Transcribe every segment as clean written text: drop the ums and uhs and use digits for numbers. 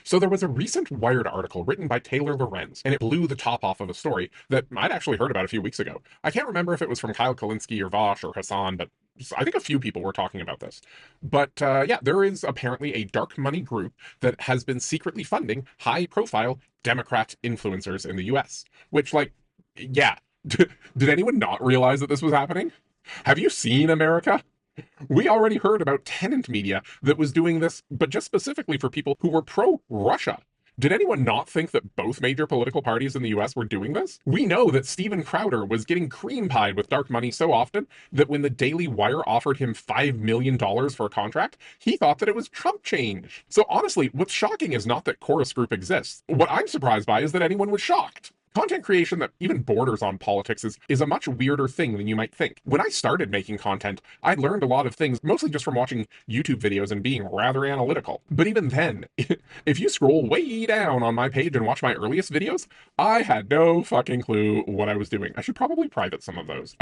So there was a recent Wired article written by Taylor Lorenz, and it blew the top off of a story that I'd actually heard about a few weeks ago. I can't remember if it was from Kyle Kalinske or Vosh or Hassan, but I think a few people were talking about this. But yeah, there is apparently a dark money group that has been secretly funding high profile Democrat influencers in the US. Which, like, yeah, did anyone not realize that this was happening? Have you seen America? We already heard about Tenant Media that was doing this, but just specifically for people who were pro Russia. Did anyone not think that both major political parties in the US were doing this? We know that Steven Crowder was getting cream pied with dark money so often that when the Daily Wire offered him $5 million for a contract, he thought that it was Trump change. So honestly, what's shocking is not that Chorus Group exists. What I'm surprised by is that anyone was shocked. Content creation that even borders on politics is a much weirder thing than you might think. When I started making content, I learned a lot of things, mostly just from watching YouTube videos and being rather analytical. But even then, if you scroll way down on my page and watch my earliest videos, I had no fucking clue what I was doing. I should probably private some of those.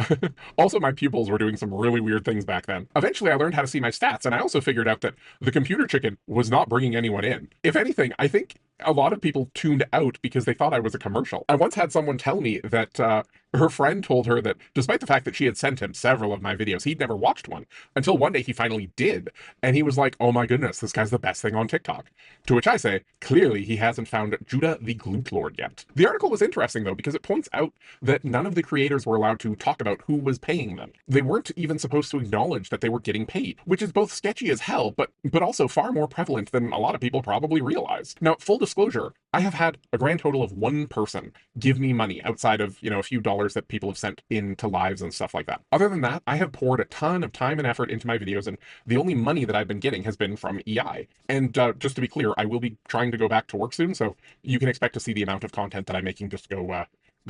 Also, my pupils were doing some really weird things back then. Eventually, I learned how to see my stats, and I also figured out that the computer chicken was not bringing anyone in. If anything, I think a lot of people tuned out because they thought I was a commercial. I once had someone tell me that her friend told her that despite the fact that she had sent him several of my videos, he'd never watched one until one day he finally did. And he was like, oh my goodness, this guy's the best thing on TikTok. To which I say, clearly he hasn't found Judah the Glute Lord yet. The article was interesting though, because it points out that none of the creators were allowed to talk about who was paying them. They weren't even supposed to acknowledge that they were getting paid, which is both sketchy as hell, but also far more prevalent than a lot of people probably realize. Now, full disclosure, I have had a grand total of one person give me money outside of, a few dollars that people have sent into lives and stuff like that. Other than that, I have poured a ton of time and effort into my videos, and the only money that I've been getting has been from EI. And just to be clear, I will be trying to go back to work soon, so you can expect to see the amount of content that I'm making just go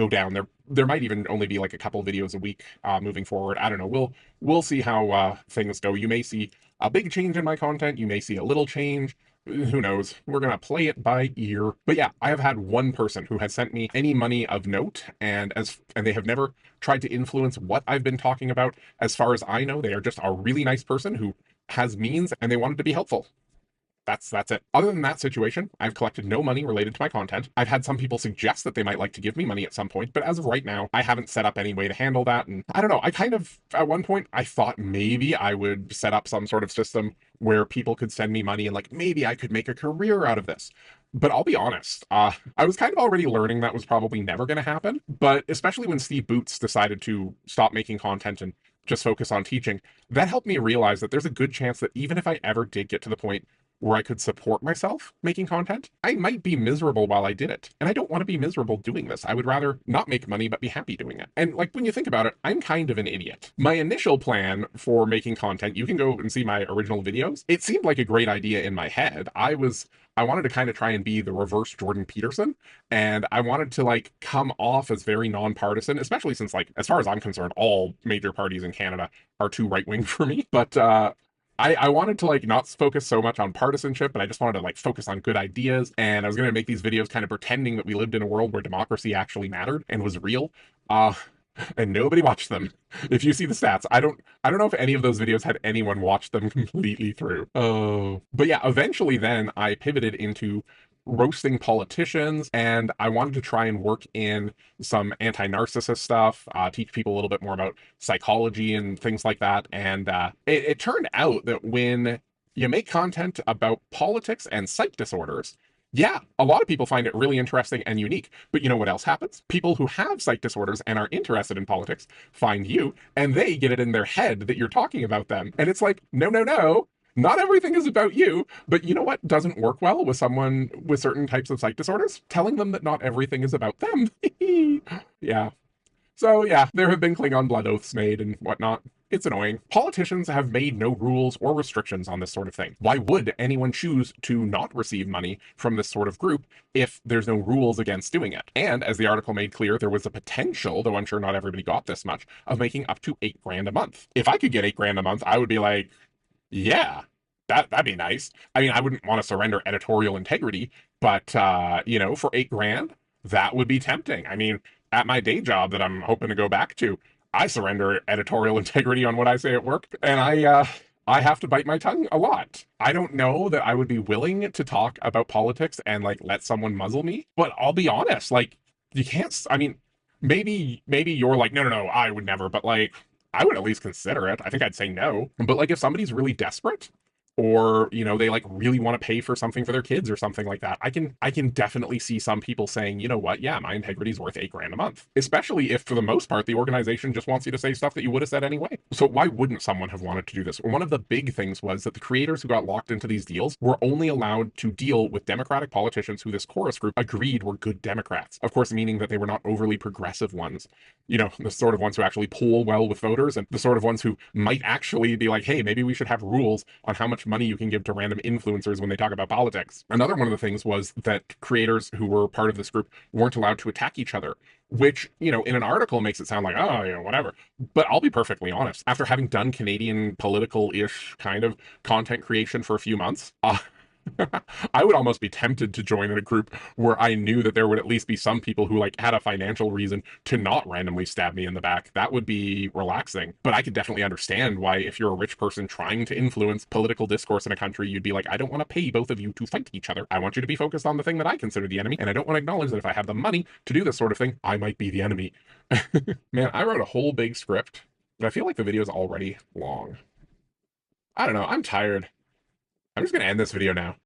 down. There might even only be like a couple videos a week moving forward. I don't know. We'll see how things go. You may see a big change in my content. You may see a little change. Who knows? We're gonna play it by ear. But yeah, I have had one person who has sent me any money of note, and they have never tried to influence what I've been talking about. As far as I know, they are just a really nice person who has means and they wanted to be helpful. That's it. Other than that situation, I've collected no money related to my content. I've had some people suggest that they might like to give me money at some point, but as of right now, I haven't set up any way to handle that. And I don't know, I kind of, at one point, I thought maybe I would set up some sort of system where people could send me money and like maybe I could make a career out of this. But I'll be honest, I was kind of already learning that was probably never going to happen. But especially when Steve Boots decided to stop making content and just focus on teaching, that helped me realize that there's a good chance that even if I ever did get to the point where I could support myself making content, I might be miserable while I did it. And I don't want to be miserable doing this. I would rather not make money, but be happy doing it. And like when you think about it, I'm kind of an idiot. My initial plan for making content, you can go and see my original videos. It seemed like a great idea in my head. I wanted to kind of try and be the reverse Jordan Peterson. And I wanted to like come off as very nonpartisan, especially since like, as far as I'm concerned, all major parties in Canada are too right-wing for me. But I wanted to like not focus so much on partisanship, but I just wanted to like focus on good ideas. And I was going to make these videos kind of pretending that we lived in a world where democracy actually mattered and was real. Uh, and nobody watched them. If you see the stats, I don't know if any of those videos had anyone watch them completely through. Oh, but yeah, eventually then I pivoted into roasting politicians, and I wanted to try and work in some anti-narcissist stuff, teach people a little bit more about psychology and things like that. And it turned out that when you make content about politics and psych disorders, yeah, a lot of people find it really interesting and unique. But you know what else happens? People who have psych disorders and are interested in politics find you, and they get it in their head that you're talking about them. And it's like, no, no, no. Not everything is about you, but you know what doesn't work well with someone with certain types of psych disorders? Telling them that not everything is about them. Yeah. So yeah, there have been Klingon blood oaths made and whatnot. It's annoying. Politicians have made no rules or restrictions on this sort of thing. Why would anyone choose to not receive money from this sort of group if there's no rules against doing it? And as the article made clear, there was a potential, though I'm sure not everybody got this much, of making up to 8 grand a month. If I could get 8 grand a month, I would be like, yeah, that'd be nice. I mean, I wouldn't want to surrender editorial integrity, but for 8 grand, that would be tempting. I mean, at my day job that I'm hoping to go back to, I surrender editorial integrity on what I say at work, and I have to bite my tongue a lot. I don't know that I would be willing to talk about politics and like let someone muzzle me, but I'll be honest, like you can't, I mean, maybe you're like, no, no, no, I would never, but like I would at least consider it. I think I'd say no. But like if somebody's really desperate or, they like really want to pay for something for their kids or something like that, I can definitely see some people saying, you know what, yeah, my integrity is worth 8 grand a month. Especially if for the most part the organization just wants you to say stuff that you would have said anyway. So why wouldn't someone have wanted to do this? One of the big things was that the creators who got locked into these deals were only allowed to deal with Democratic politicians who this chorus group agreed were good Democrats. Of course, meaning that they were not overly progressive ones. The sort of ones who actually poll well with voters and the sort of ones who might actually be like, hey, maybe we should have rules on how much money you can give to random influencers when they talk about politics. Another one of the things was that creators who were part of this group weren't allowed to attack each other, which, in an article makes it sound like, oh, whatever. But I'll be perfectly honest. After having done Canadian political-ish kind of content creation for a few months, I would almost be tempted to join in a group where I knew that there would at least be some people who like had a financial reason to not randomly stab me in the back. That would be relaxing. But I could definitely understand why if you're a rich person trying to influence political discourse in a country, you'd be like, I don't want to pay both of you to fight each other. I want you to be focused on the thing that I consider the enemy, and I don't want to acknowledge that if I have the money to do this sort of thing, I might be the enemy. Man, I wrote a whole big script, but I feel like the video is already long. I don't know. I'm tired. I'm just gonna end this video now.